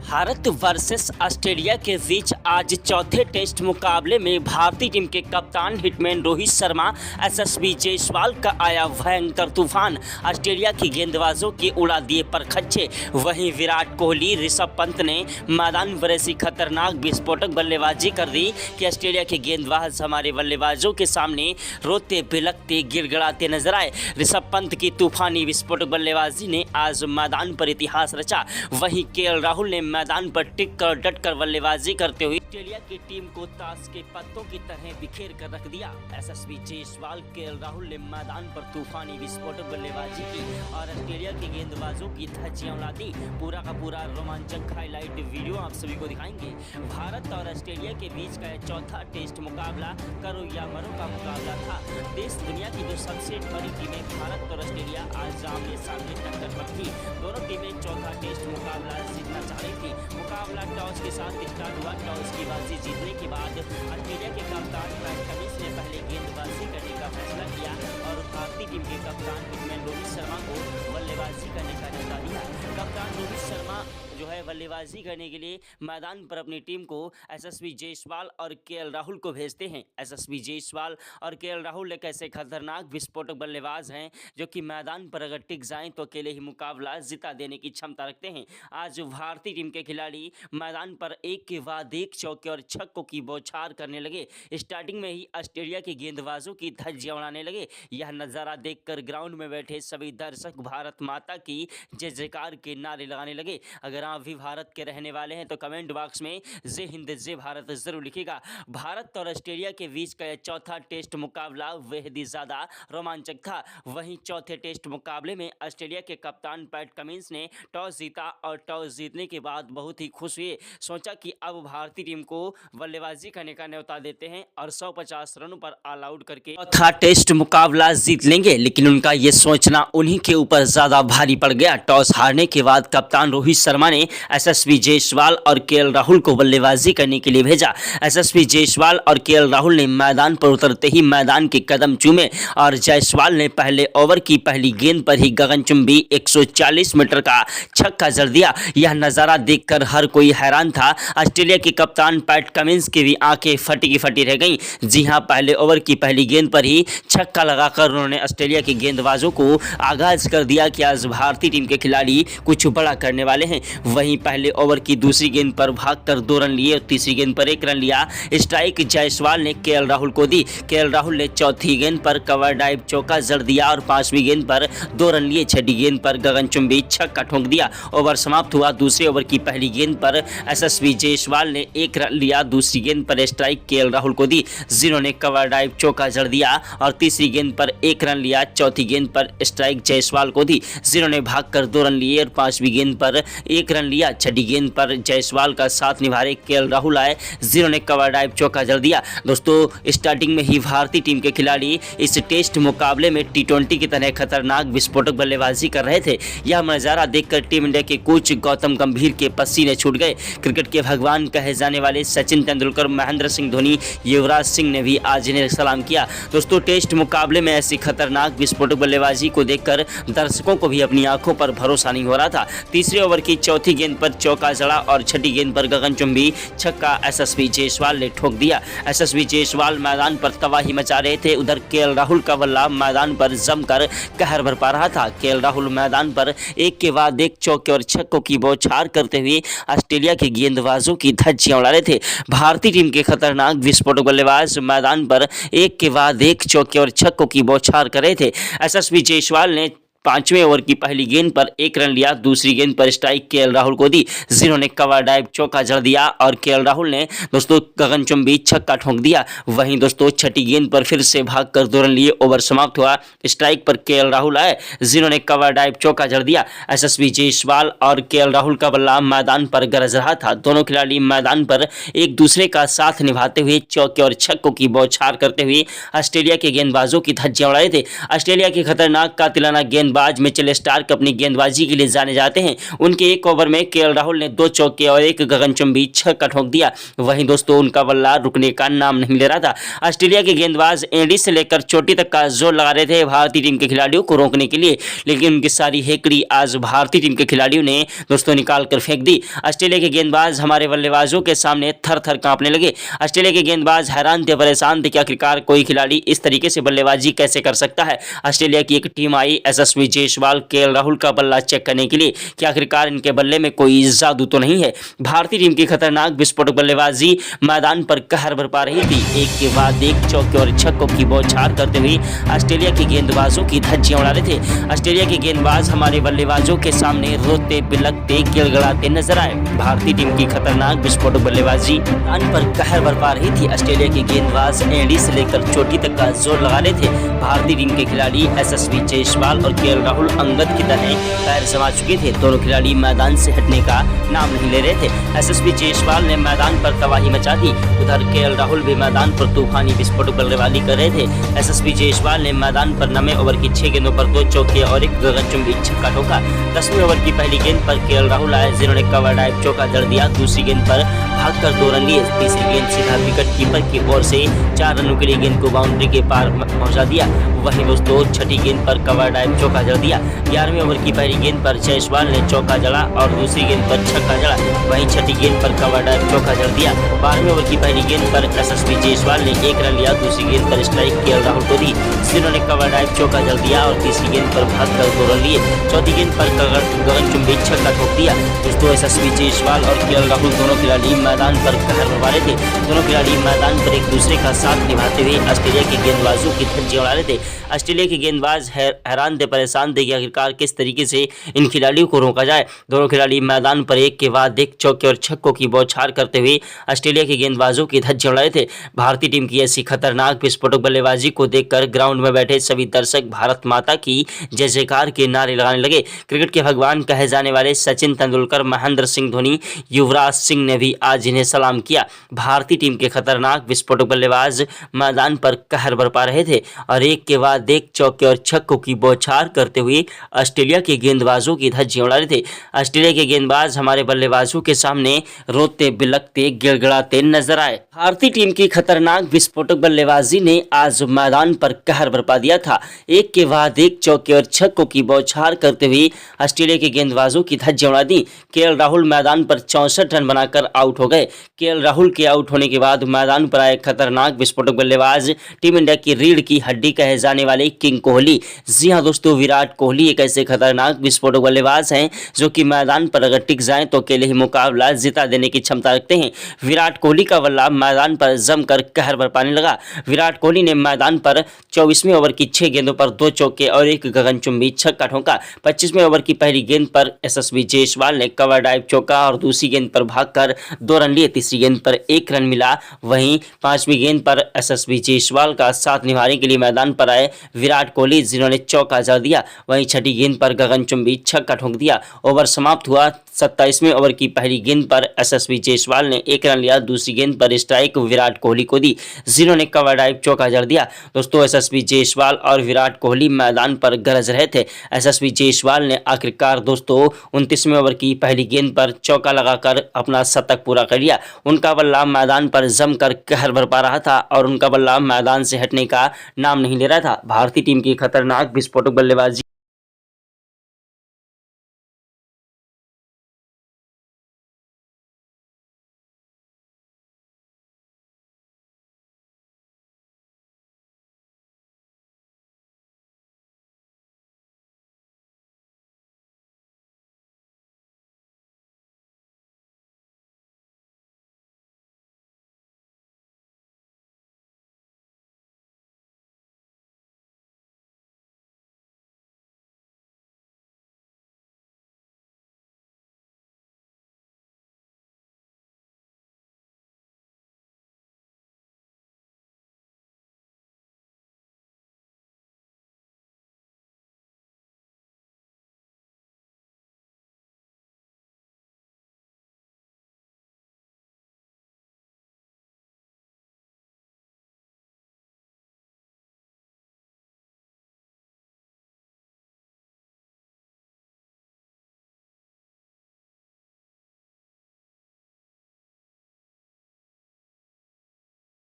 Bharat versus Australia के बीच आज चौथे टेस्ट मुकाबले में भारतीय टीम के कप्तान हिटमैन रोहित शर्मा एसएसवी जायसवाल का आया भयंकर तूफान। ऑस्ट्रेलिया की गेंदबाजों की उड़ा दिए परखच्चे। वहीं विराट कोहली ऋषभ पंत ने मैदान पर ऐसी खतरनाक विस्फोटक बल्लेबाजी कर दी कि ऑस्ट्रेलिया के गेंदबाज हमारे बल्लेबाजों के सामने रोते बिलखते गिड़गिड़ाते नजर आए। ऋषभ पंत की तूफानी विस्फोटक बल्लेबाजी ने आज मैदान पर इतिहास रचा। वहीं केएल राहुल ने मैदान पर टिक कर डट कर बल्लेबाजी करते हुए ऑस्ट्रेलिया की टीम को ताश के पत्तों की तरह बिखेर कर रख दिया। एसएसवी जायसवाल केएल राहुल ने मैदान पर तूफानी विस्फोटक बल्लेबाजी की और ऑस्ट्रेलिया के गेंदबाजों की धज्जियां उड़ा दी। पूरा का पूरा रोमांचक हाईलाइट वीडियो आप सभी को दिखाएंगे। भारत और ऑस्ट्रेलिया के बीच का चौथा टेस्ट मुकाबला करो या मरो का मुकाबला था। देश दुनिया की जो सबसे बड़ी टीमें भारत और ऑस्ट्रेलिया आज आमने सामने टक्कर पर थी। दोनों टीमें चौथा टेस्ट मुकाबला जीतना चाह रही थी। मुकाबला टॉस के साथ स्टार्ट हुआ। टॉस की बाजी जीतने के बाद ऑस्ट्रेलिया के कप्तान पैट कमिंस ने पहले गेंदबाजी करने का फैसला किया और भारतीय टीम के कप्तान हिटमैन रोहित शर्मा को बल्लेबाजी करने का न्यौता दिया। कप्तान रोहित शर्मा जो है बल्लेबाजी करने के लिए मैदान पर अपनी टीम को एसएसवी जायसवाल और केएल राहुल को भेजते हैं। एसएसवी जायसवाल और केएल राहुल एक ऐसे खतरनाक विस्फोटक बल्लेबाज हैं जो कि मैदान पर अगर टिक जाएं तो अकेले ही मुकाबला जिता देने की क्षमता रखते हैं। आज भारतीय टीम के खिलाड़ी मैदान पर एक के बाद एक चौके और छक्कों की बौछार करने लगे। स्टार्टिंग में ही ऑस्ट्रेलिया के गेंदबाजों की धज्जियां उड़ाने लगे। यह नज़ारा देखकर ग्राउंड में बैठे सभी दर्शक भारत माता की जय जयकार के नारे लगाने लगे। अगर आप भी भारत के रहने वाले हैं तो कमेंट बॉक्स में जय हिंद जय भारत जरूर लिखिएगा। भारत और ऑस्ट्रेलिया के बीच का यह चौथा टेस्ट मुकाबला बेहद ही ज़्यादा रोमांचक था। वहीं चौथे टेस्ट मुकाबले में ऑस्ट्रेलिया के कप्तान पैट कमिंस ने टॉस जीता और टॉस जीतने के बाद बहुत ही खुश हुए। सोचा कि अब भारतीय टीम को बल्लेबाजी करने का न्यौता देते हैं और 150 रनों पर ऑल आउट करके चौथा टेस्ट मुकाबला जीत लेंगे। लेकिन उनका यह सोचना उन्हीं के ऊपर ज़्यादा भारी पड़ गया। टॉस हारने के बाद कप्तान रोहित शर्मा ने एसएसवी जायसवाल और केएल राहुल को बल्लेबाजी करने के लिए भेजा। एसएसवी जायसवाल और केएल राहुल ने मैदान पर उतरते ही मैदान के कदम चूमे और जायसवाल ने पहले ओवर की पहली गेंद पर ही गगनचुंबी 140 मीटर का छक्का जड़ दिया। यह नज़ारा देखकर हर कोई हैरान था। ऑस्ट्रेलिया के कप्तान पैट कमिंस की भी आंखें फटी की फटी रह गईं। जी हां, पहले ओवर की पहली गेंद पर ही छक्का लगाकर उन्होंने ऑस्ट्रेलिया के गेंदबाजों को आगाज कर दिया कि आज भारतीय टीम के खिलाड़ी कुछ बड़ा करने वाले हैं। वहीं पहले ओवर की दूसरी गेंद पर भागकर 2 रन लिए और तीसरी गेंद पर 1 रन लिया। स्ट्राइक जायसवाल ने केएल राहुल को दी। केएल राहुल ने चौथी गेंद पर कवर ड्राइव चौका जड़ दिया और 5वीं गेंद पर 2 रन लिए। छठी गेंद पर गगनचुंबी छक्का ठोक दिया। ओवर समाप्त हुआ। दूसरे ओवर की पहली गेंद पर एसएसवी जायसवाल ने 1 रन लिया। दूसरी गेंद पर स्ट्राइक केएल राहुल को दी, जिन्होंने कवर ड्राइव चौका जड़ दिया और तीसरी गेंद पर 1 रन लिया। चौथी गेंद पर स्ट्राइक जायसवाल को दी, जिन्होंने भागकर 2 रन लिए और 5वीं गेंद पर 1 रन लिया। छठी गेंद पर जायसवाल का साथ निभा रहे केएल राहुल आए, जिन्होंने कवर ड्राइव चौका जड़ दिया। दोस्तों, स्टार्टिंग में ही भारतीय टीम के खिलाड़ी इस टेस्ट मुकाबले में टी20 की तरह खतरनाक विस्फोटक बल्लेबाजी कर रहे थे। यह नजारा देखकर टीम इंडिया के कोच गौतम गंभीर के पसीने छूट गए। क्रिकेट के भगवान कहे जाने वाले सचिन तेंदुलकर, महेंद्र सिंह धोनी, युवराज सिंह ने भी आज इन्हें सलाम किया। दोस्तों, टेस्ट मुकाबले में ऐसी खतरनाक विस्फोटक बल्लेबाजी को देखकर दर्शकों को भी अपनी आंखों पर भरोसा नहीं हो रहा था। तीसरे ओवर की चौथी गेंद पर चौका जड़ा और छठी गेंद पर गगनचुंबी छक्का एसएसवी जायसवाल ने ठोक दिया। एसएसवी जायसवाल मैदान पर तबाही मचा रहे थे। उधर केएल राहुल का बल्ला मैदान पर जमकर कहर बरपा रहा था। केएल राहुल मैदान पर एक के बाद एक चौके और छक्कों की बौछार करते हुए ऑस्ट्रेलिया के गेंदबाजों की धज्जियां उड़ा रहे थे। भारतीय टीम के खतरनाक विस्फोटक बल्लेबाज मैदान पर एक के बाद एक चौके और छक्कों की बौछार कर रहे थे। एसएसवी जायसवाल ने 5वें ओवर की पहली गेंद पर 1 रन लिया। दूसरी गेंद पर स्ट्राइक केएल राहुल को दी, जिन्होंने कवर ड्राइव चौका जड़ दिया और केएल राहुल ने दोस्तों गगनचुंबी छक्का ठोक दिया। वहीं दोस्तों, छठी गेंद पर फिर से भागकर 2 रन लिए। ओवर समाप्त हुआ। स्ट्राइक पर केएल राहुल आए, जिन्होंने कवर ड्राइव चौका जड़ दिया। एसएसवी जायसवाल और केएल राहुल का बल्ला मैदान पर गरज रहा था। दोनों खिलाड़ी मैदान पर एक दूसरे का साथ निभाते हुए चौके और छक्कों की बौछार करते हुए ऑस्ट्रेलिया के गेंदबाजों की धज्जियां उड़ा रहे थे। ऑस्ट्रेलिया की खतरनाक कातिलाना गेंद गेंदबाज मिचेल स्टार्क अपनी गेंदबाजी के लिए जाने जाते हैं। उनके एक ओवर में केएल राहुल ने 2 चौके और एक गगनचुंबी छक्का ठोक दिया। वहीं दोस्तों उनका बल्ला रुकने का नाम नहीं ले रहा था। ऑस्ट्रेलिया के गेंदबाज एंडी से लेकर चोटी तक का जोर लगा रहे थे भारतीय टीम के खिलाड़ियों को रोकने के लिए, लेकिन उनकी सारी हेकड़ी आज भारतीय टीम के खिलाड़ियों ने दोस्तों निकाल कर फेंक दी। ऑस्ट्रेलिया के गेंदबाज हमारे बल्लेबाजों के सामने थर थर कांपने लगे। ऑस्ट्रेलिया के गेंदबाज हैरान थे, परेशान थे कि आखिरकार कोई खिलाड़ी इस तरीके से बल्लेबाजी कैसे कर सकता है। ऑस्ट्रेलिया की एक टीम आई यशस्वी जायसवाल, केएल राहुल का बल्ला चेक करने के लिए कि आखिरकार इनके बल्ले में कोई जादू तो नहीं है। भारतीय टीम की खतरनाक विस्फोटक बल्लेबाजी मैदान पर कहर बरपा रही थी। एक के बाद एक चौके और छक्कों की बौछार करते हुए ऑस्ट्रेलिया के गेंदबाजों की धज्जियां उड़ा रहे थे। ऑस्ट्रेलिया के गेंदबाज हमारे बल्लेबाजों के सामने रोते बिलखते गिड़गिड़ाते नजर आए। भारतीय टीम की खतरनाक विस्फोटक बल्लेबाजी मैदान पर कहर बरपा रही थी। ऑस्ट्रेलिया के गेंदबाज एंडी से लेकर चोटी तक का जोर लगा रहे थे। भारतीय टीम के खिलाड़ी यशस्वी जायसवाल और केएल राहुल अंगद की तरह पैर जमा चुके थे। दोनों खिलाड़ी मैदान से हटने का नाम नहीं ले रहे थे। यशस्वी जायसवाल ने मैदान पर तबाही मचा दी, उधर केएल राहुल भी मैदान पर तूफानी विस्फोटक बल्लेबाजी कर रहे थे। यशस्वी जायसवाल ने मैदान पर 9वें ओवर की 6 गेंदों पर 2 चौके और एक गगनचुंबी छक्का ठोका। 10वें ओवर की पहली गेंद पर केएल राहुल आए, जिन्होंने कवर ड्राइव चौका जड़ दिया। दूसरी गेंद पर भागकर 2 रन लिए। तीसरी गेंद सीधा विकेट कीपर की ओर से 4 रनों के लिए गेंद को बाउंड्री के पार पहुंचा दिया। वहीं दोस्तों छठी गेंद पर कवर ड्राइव चौका जड़ दिया। 11वें ओवर की पहली गेंद पर जायसवाल ने चौका जड़ा और दूसरी गेंद पर छक्का जड़ा। वहीं छठी गेंद पर कवर ड्राइव चौका जड़ दिया। 12वें ओवर की पहली गेंद पर यशस्वी जायसवाल ने 1 रन लिया। दूसरी गेंद पर स्ट्राइक केएल राहुल को दी, जिन्होंने कवर ड्राइव चौका जड़ दिया और तीसरी गेंद पर भागकर 2 रन लिए। चौथी गेंद पर गगनचुंबी छक्का ठोक दिया। दोस्तों यशस्वी जायसवाल और केएल राहुल दोनों खिलाड़ी मैदान पर कहर बरपा रहे थे। दोनों खिलाड़ी मैदान पर एक दूसरे का साथ निभाते हुए ऑस्ट्रेलिया के गेंदबाजों की धज्जियां उड़ा रहे थे। ऑस्ट्रेलिया के गेंदबाज हैरान थे, परेशान थे कि आखिरकार किस तरीके से इन खिलाड़ियों को रोका जाए। दोनों खिलाड़ी मैदान पर एक के बाद एक चौके और छक्कों की बौछार करते हुए ऑस्ट्रेलिया के गेंदबाजों की धज्जियां उड़ा रहे थे। भारतीय टीम की ऐसी खतरनाक विस्फोटक बल्लेबाजी को देखकर ग्राउंड में बैठे सभी दर्शक भारत माता की जय जयकार के नारे लगाने लगे। क्रिकेट के भगवान कहे जाने वाले सचिन तेंदुलकर, महेंद्र सिंह धोनी, युवराज सिंह ने भी आज इन्हें सलाम किया। भारतीय टीम के खतरनाक विस्फोटक बल्लेबाज मैदान पर कहर बरपा रहे थे और एक के बाद एक चौके और छक्कों की बौछार करते हुए ऑस्ट्रेलिया के गेंदबाजों की धज्जियां उड़ा रहे थे। ऑस्ट्रेलिया के गेंदबाज हमारे बल्लेबाजों के सामने रोते बिलखते गिड़गिड़ाते नजर आए। भारतीय टीम की खतरनाक विस्फोटक बल्लेबाजी ने आज मैदान पर कहर बरपा दिया था। एक के बाद एक चौके और छक्कों की बौछार करते हुए ऑस्ट्रेलिया के गेंदबाजों की धज्जियां उड़ा दी। केएल राहुल मैदान पर 64 रन बनाकर आउट हो गए। केएल राहुल के आउट होने के बाद मैदान पर आए खतरनाक विस्फोटक बल्लेबाज टीम इंडिया की रीढ़ की हड्डी कहे जाने वाले किंग कोहली। जी हां दोस्तों, विराट कोहली एक ऐसे खतरनाक विस्फोटक बल्लेबाज हैं जो कि मैदान पर अगर टिक जाएं तो अकेले ही मुकाबला जिता देने की क्षमता रखते हैं। विराट कोहली का बल्ला मैदान पर जमकर कहर बरपाने लगा। विराट कोहली ने मैदान पर 24वें ओवर की 6 गेंदों पर 2 चौके और एक गगनचुंबी छक्का ठोका। 25वें ओवर की पहली गेंद पर यशस्वी जायसवाल ने कवर ड्राइव चौका और दूसरी गेंद पर भागकर 2 रन लिए। तीसरी गेंद पर 1 रन मिला। वहीं 5वीं गेंद पर यशस्वी जायसवाल का साथ निभाने के लिए मैदान पर आए विराट कोहली, जिन्होंने चौका जड़ दिया। वहीं छठी गेंद पर गगनचुंबी छक्का ठोक दिया। ओवर समाप्त हुआ। 27वें ओवर की पहली गेंद पर यशस्वी जायसवाल ने 1 रन लिया। दूसरी गेंद पर स्ट्राइक विराट कोहली को दी, जिन्होंने कवर ड्राइव चौका जड़ दिया। दोस्तों यशस्वी जायसवाल और विराट कोहली मैदान पर गरज रहे थे। यशस्वी जायसवाल ने आखिरकार दोस्तों 29वें ओवर की पहली गेंद पर चौका लगाकर अपना शतक पूरा कर लिया। उनका बल्ला मैदान पर जमकर कहर बरपा रहा था और उनका बल्ला मैदान से हटने का नाम नहीं ले रहा था। भारतीय टीम की खतरनाक विस्फोटक बल्लेबाजी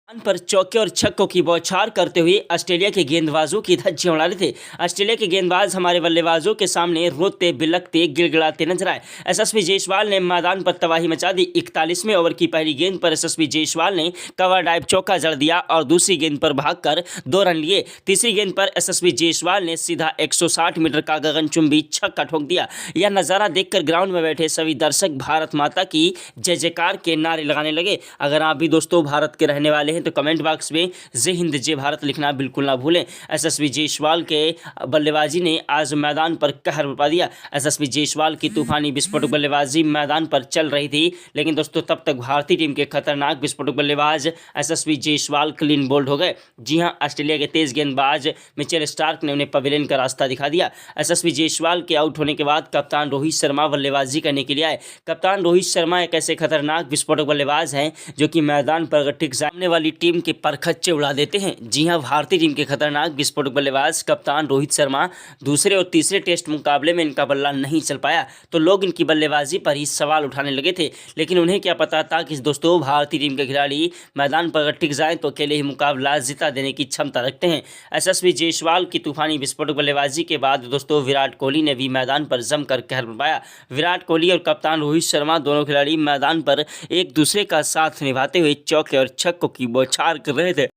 मैदान पर चौके और छक्कों की बौछार करते हुए ऑस्ट्रेलिया के गेंदबाजों की धज्जियां उड़ा रहे थे। ऑस्ट्रेलिया के गेंदबाज हमारे बल्लेबाजों के सामने रोते बिलखते गिड़गिड़ाते नजर आए। एसएसवी जायसवाल ने मैदान पर तबाही मचा दी। 41वें ओवर की पहली गेंद पर एसएसवी जायसवाल ने कवर ड्राइव चौका जड़ दिया और दूसरी गेंद पर भागकर 2 रन लिए। तीसरी गेंद पर एसएसवी जायसवाल ने सीधा 160 मीटर का गगनचुंबी छक्का ठोक दिया। यह नजारा देखकर ग्राउंड में बैठे सभी दर्शक भारत माता की जय जयकार के नारे लगाने लगे। अगर आप भी दोस्तों भारत के रहने वाले हैं तो कमेंट बॉक्स में जय हिंद जय भारत लिखना बिल्कुल ना भूलें। एसएसवी जायसवाल के बल्लेबाजी ने आज मैदान पर कहर बरपा दिया। एसएसवी जायसवाल की तूफानी विस्फोटक बल्लेबाजी मैदान पर चल रही थी, लेकिन दोस्तों तब तक भारतीय टीम के खतरनाक विस्फोटक बल्लेबाज एसएसवी जायसवाल क्लीन बोल्ड हो गए। जी हां, ऑस्ट्रेलिया के तेज गेंदबाज मिचेल स्टार्क ने उन्हें पवेलियन का रास्ता दिखा दिया। एसएसवी जायसवाल के आउट होने के बाद कप्तान रोहित शर्मा बल्लेबाजी करने के लिए आए। कप्तान रोहित शर्मा एक ऐसे खतरनाक विस्फोटक बल्लेबाज हैं जो कि मैदान पर टिक सामने वाली टीम के परखच्चे उड़ा देते हैं। जी हां, भारतीय टीम के खतरनाक विस्फोटक बल्लेबाज कप्तान रोहित शर्मा दूसरे और तीसरे टेस्ट मुकाबले में इनका बल्ला नहीं चल पाया तो लोग इनकी बल्लेबाजी पर ही सवाल उठाने लगे थे, लेकिन उन्हें क्या पता था कि दोस्तों भारतीय टीम के खिलाड़ी मैदान पर अगर टिक जाएं तो अकेले ही मुकाबला जिता देने की क्षमता रखते हैं। एसएसवी जायसवाल की तूफानी विस्फोटक बल्लेबाजी के बाद दोस्तों विराट कोहली ने भी मैदान पर जमकर कहर बरपाया। विराट कोहली और कप्तान रोहित शर्मा दोनों खिलाड़ी मैदान पर एक दूसरे का साथ निभाते हुए चौके और छक्कों की बौछार कर रहे थे।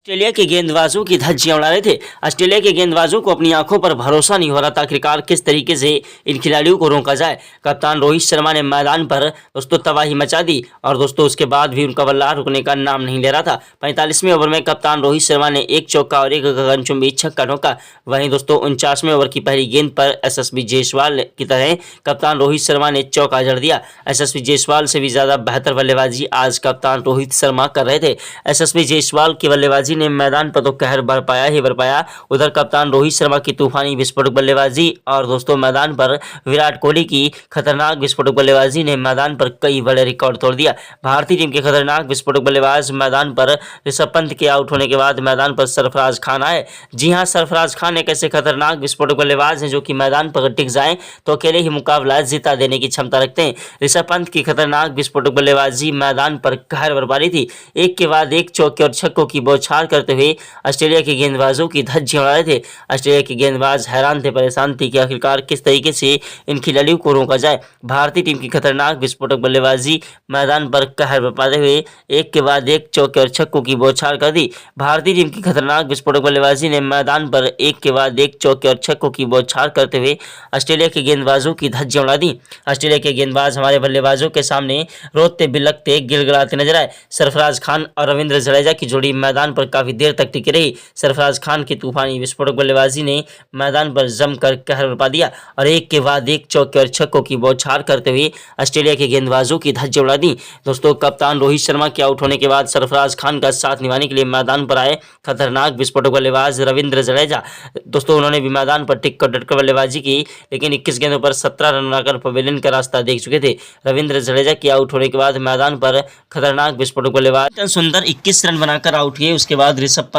ऑस्ट्रेलिया के गेंदबाजों की धज्जियां उड़ा रहे थे। ऑस्ट्रेलिया के गेंदबाजों को अपनी आंखों पर भरोसा नहीं हो रहा था आखिरकार किस तरीके से इन खिलाड़ियों को रोका जाए। कप्तान रोहित शर्मा ने मैदान पर दोस्तों तबाही मचा दी और दोस्तों उसके बाद भी उनका बल्ला रुकने का नाम नहीं ले रहा था। 45वें ओवर में कप्तान रोहित शर्मा ने एक चौका और एक गगनचुंबी छक्का ठोका। वहीं दोस्तों 49वें ओवर की पहली गेंद पर एसएसवी जायसवाल की तरह कप्तान रोहित शर्मा ने चौका जड़ दिया। एसएसवी जायसवाल से भी ज्यादा बेहतर बल्लेबाजी आज कप्तान रोहित शर्मा कर रहे थे। एसएसवी जायसवाल की बल्लेबाजी ने मैदान पर तो कहर बरपाया ही बरपाया। उधर कप्तान रोहित शर्मा की तूफानी विस्फोटक बल्लेबाजी और दोस्तों मैदान पर विराट कोहली की खतरनाक विस्फोटक बल्लेबाजी ने मैदान पर कई बड़े रिकॉर्ड तोड़ दिया। भारतीय टीम के खतरनाक विस्फोटक बल्लेबाज मैदान पर ऋषभ पंत के आउट होने के बाद मैदान पर सरफराज खान आए। जी हां, सरफराज खान एक ऐसे खतरनाक विस्फोटक बल्लेबाज हैं जो कि मैदान पर टिक जाएं तो अकेले ही मुकाबला जिता देने की क्षमता रखते हैं। ऋषभ पंत की खतरनाक विस्फोटक बल्लेबाजी मैदान पर कहर बरपा रही थी। एक के बाद एक चौके और छक्कों की बौछार करते हुए ऑस्ट्रेलिया के गेंदबाजों की धज्जियां उड़ा रहे थे। ऑस्ट्रेलिया के गेंदबाज हैरान थे, परेशान थे कि आखिरकार किस तरीके से इन खिलाड़ियों को रोका जाए। भारतीय टीम की खतरनाक विस्फोटक बल्लेबाजी मैदान पर कहर बरपाते हुए एक के बाद एक चौके और छक्कों की बौछार कर दी। भारतीय टीम की खतरनाक विस्फोटक बल्लेबाजी ने मैदान पर एक के बाद एक चौके और छक्कों की बौछार करते हुए ऑस्ट्रेलिया के गेंदबाजों की धज्जियां उड़ा दी। ऑस्ट्रेलिया के गेंदबाज हमारे बल्लेबाजों के सामने रोते बिलखते गिड़गिड़ाते नजर आए। सरफराज खान और रविंद्र जडेजा की जोड़ी मैदान पर काफ़ी देर तक टिकी रही। सरफराज खान की तूफानी विस्फोटक बल्लेबाजी ने मैदान पर जमकर कहर बरपा दिया और एक के बाद एक चौके और छक्कों की बौछार करते हुए ऑस्ट्रेलिया के गेंदबाजों की धज्जियां उड़ा दी। दोस्तों, कप्तान रोहित शर्मा के आउट होने के बाद सरफराज खान का साथ निभाने के लिए मैदान पर आए खतरनाक विस्फोटक बल्लेबाज रविंद्र जडेजा। दोस्तों, उन्होंने भी मैदान पर टिक कर डटकर बल्लेबाजी की, लेकिन 21 गेंदों पर 17 रन बनाकर पवेलियन का रास्ता देख चुके थे। रविंद्र जडेजा के आउट होने के बाद मैदान पर खतरनाक विस्फोटक बल्लेबाज सुंदर 21 रन बनाकर आउट हुए। उसके बाद ऋषभ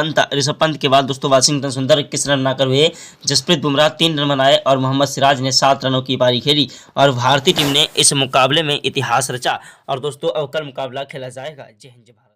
पंत के बाद दोस्तों वाशिंगटन सुंदर 21 रन बनाकर हुए। जसप्रीत बुमराह 3 रन बनाए और मोहम्मद सिराज ने 7 रनों की पारी खेली और भारतीय टीम ने इस मुकाबले में इतिहास रचा। और दोस्तों, अब कल मुकाबला खेला जाएगा। जय हिंद, जय भारत।